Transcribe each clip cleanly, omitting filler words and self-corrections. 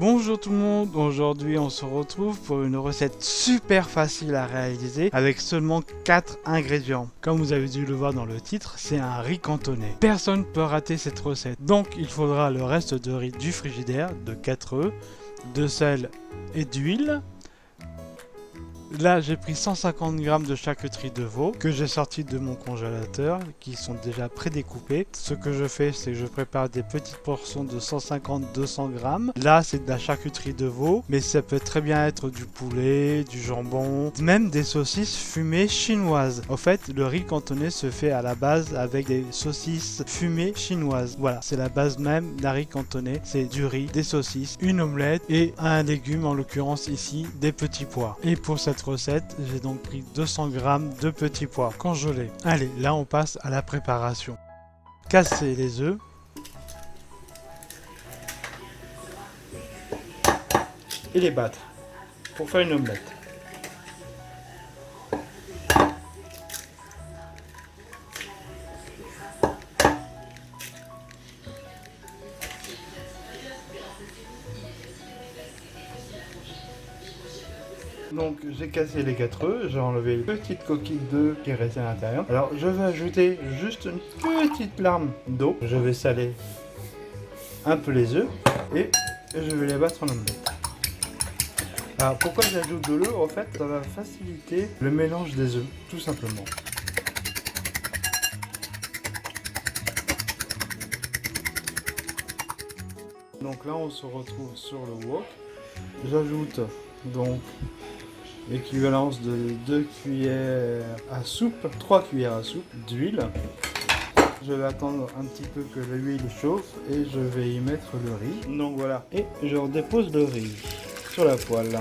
Bonjour tout le monde, aujourd'hui on se retrouve pour une recette super facile à réaliser avec seulement 4 ingrédients. Comme vous avez dû le voir dans le titre, c'est un riz cantonais. Personne ne peut rater cette recette. Donc il faudra le reste de riz du frigidaire, de 4 œufs, de sel et d'huile. Là j'ai pris 150 g de charcuterie de veau que j'ai sorti de mon congélateur qui sont déjà prédécoupés. Ce que je fais c'est que je prépare des petites portions de 150-200 g. Là c'est de la charcuterie de veau mais ça peut très bien être du poulet, du jambon, même des saucisses fumées chinoises. En fait le riz cantonais se fait à la base avec des saucisses fumées chinoises. Voilà, c'est la base même d'un riz cantonais, c'est du riz, des saucisses, une omelette et un légume, en l'occurrence ici des petits pois. Et pour cette recette, j'ai donc pris 200 g de petits pois congelés. Allez, là on passe à la préparation. Casser les œufs. Et les battre pour faire une omelette. Donc j'ai cassé les 4 œufs, j'ai enlevé les petites coquilles d'œufs qui restaient à l'intérieur. Alors je vais ajouter juste une petite larme d'eau. Je vais saler un peu les œufs et je vais les battre en omelette. Alors pourquoi j'ajoute de l'eau? En fait ça va faciliter le mélange des œufs, tout simplement. Donc là on se retrouve sur le wok. J'ajoute donc l'équivalence de 2 cuillères à soupe, 3 cuillères à soupe d'huile. Je vais attendre un petit peu que l'huile chauffe et je vais y mettre le riz. Donc voilà, et je redépose le riz sur la poêle.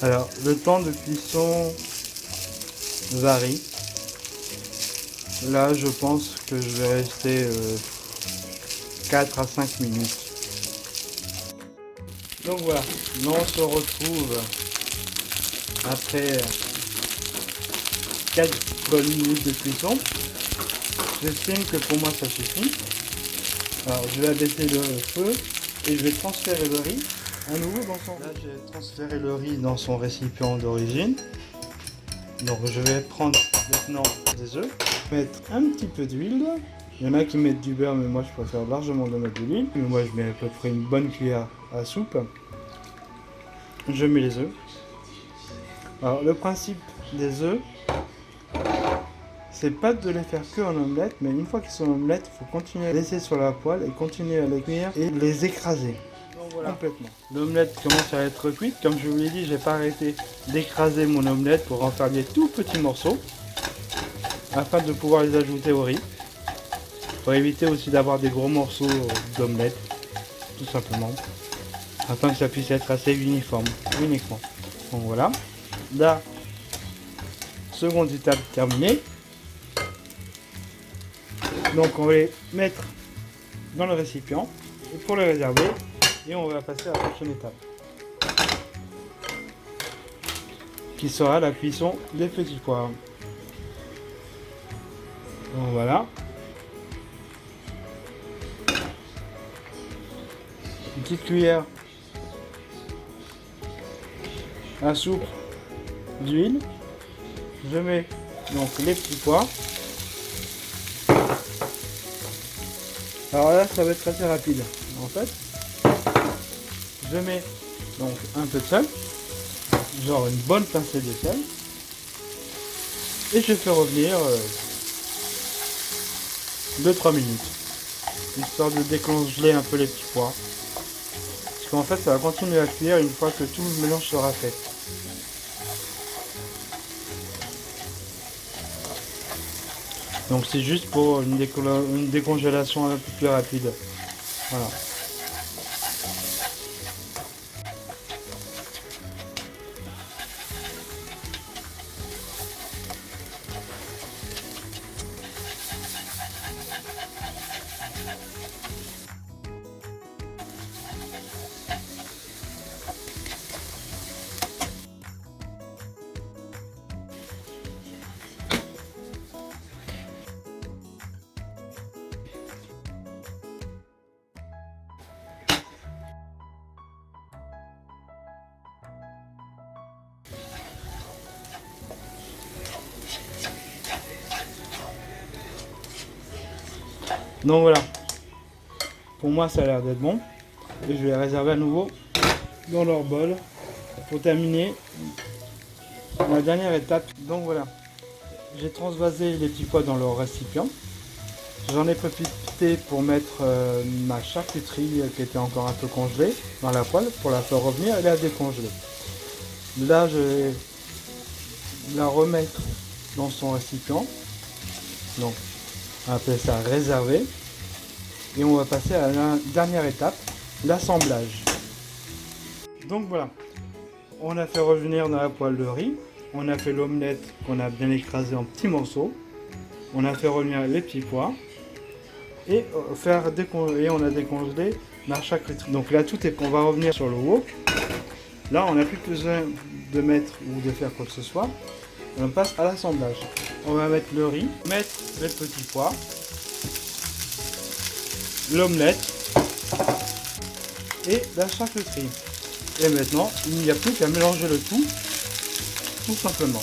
Alors, le temps de cuisson varie. Là, je pense que je vais rester 4 à 5 minutes. Donc voilà, là on se retrouve après 4 bonnes minutes de cuisson. J'estime que pour moi ça suffit. Alors, je vais abaisser le feu et je vais transférer le riz à nouveau dans son... Là j'ai transféré le riz dans son récipient d'origine. Donc je vais prendre maintenant des œufs, mettre un petit peu d'huile. Il y en a qui mettent du beurre mais moi je préfère largement de mettre de l'huile. Moi je mets à peu près une bonne cuillère à soupe. Je mets les œufs. Alors le principe des œufs, c'est pas de les faire que en omelette, mais une fois qu'ils sont en omelette, il faut continuer à laisser sur la poêle et continuer à les cuire et les écraser. Voilà. Complètement. L'omelette commence à être cuite. Comme je vous l'ai dit, j'ai pas arrêté d'écraser mon omelette pour en faire des tout petits morceaux afin de pouvoir les ajouter au riz. Pour éviter aussi d'avoir des gros morceaux d'omelette, tout simplement, afin que ça puisse être assez uniforme, uniquement. Donc voilà. Là, seconde étape terminée. Donc on va les mettre dans le récipient et pour les réserver. Et on va passer à la prochaine étape, qui sera la cuisson des petits pois. Donc voilà. Une petite cuillère à soupe d'huile. Je mets donc les petits pois. Alors là, ça va être assez rapide. En fait, je mets donc un peu de sel, genre une bonne pincée de sel, et je fais revenir 2-3 minutes, histoire de décongeler un peu les petits pois. Parce qu'en fait, ça va continuer à cuire une fois que tout le mélange sera fait. Donc c'est juste pour une décongélation un peu plus rapide. Voilà. Donc voilà, pour moi ça a l'air d'être bon. Et je vais les réserver à nouveau dans leur bol pour terminer la dernière étape. Donc voilà, j'ai transvasé les petits pois dans leur récipient. J'en ai profité pour mettre ma charcuterie qui était encore un peu congelée dans la poêle pour la faire revenir et la décongeler. Là, je vais la remettre dans son récipient. Donc, on va appeler ça réservé. Et on va passer à la dernière étape, l'assemblage. Donc voilà, on a fait revenir dans la poêle le riz. On a fait l'omelette qu'on a bien écrasé en petits morceaux. On a fait revenir les petits pois. Et, on a décongelé la charcuterie. Donc là, tout est. On va revenir sur le wok. Là, on n'a plus besoin de mettre ou de faire quoi que ce soit. On passe à l'assemblage. On va mettre le riz, mettre les petits pois, l'omelette et la charcuterie. Et maintenant, il n'y a plus qu'à mélanger le tout simplement.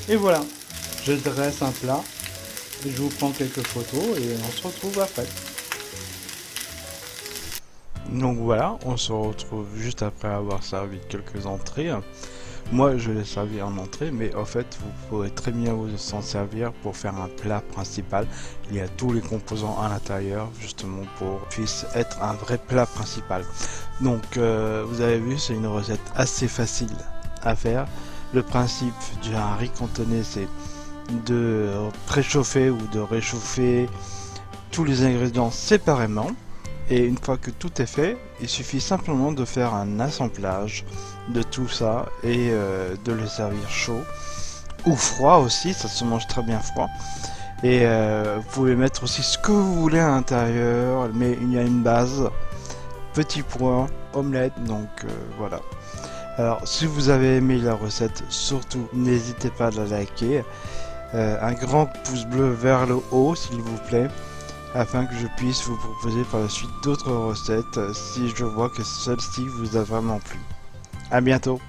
Et voilà, je dresse un plat, et je vous prends quelques photos et on se retrouve après. Donc voilà, on se retrouve juste après avoir servi quelques entrées. Moi je l'ai servi en entrée, mais en fait vous pourrez très bien vous en servir pour faire un plat principal. Il y a tous les composants à l'intérieur justement pour que puisse être un vrai plat principal. Donc vous avez vu, c'est une recette assez facile à faire. Le principe d'un riz cantonné, c'est de préchauffer ou de réchauffer tous les ingrédients séparément. Et une fois que tout est fait, il suffit simplement de faire un assemblage de tout ça et de le servir chaud ou froid aussi, ça se mange très bien froid. Et vous pouvez mettre aussi ce que vous voulez à l'intérieur, mais il y a une base, petits pois, omelette, donc voilà. Alors si vous avez aimé la recette, surtout n'hésitez pas à la liker, un grand pouce bleu vers le haut s'il vous plaît, afin que je puisse vous proposer par la suite d'autres recettes si je vois que celle-ci vous a vraiment plu. À bientôt.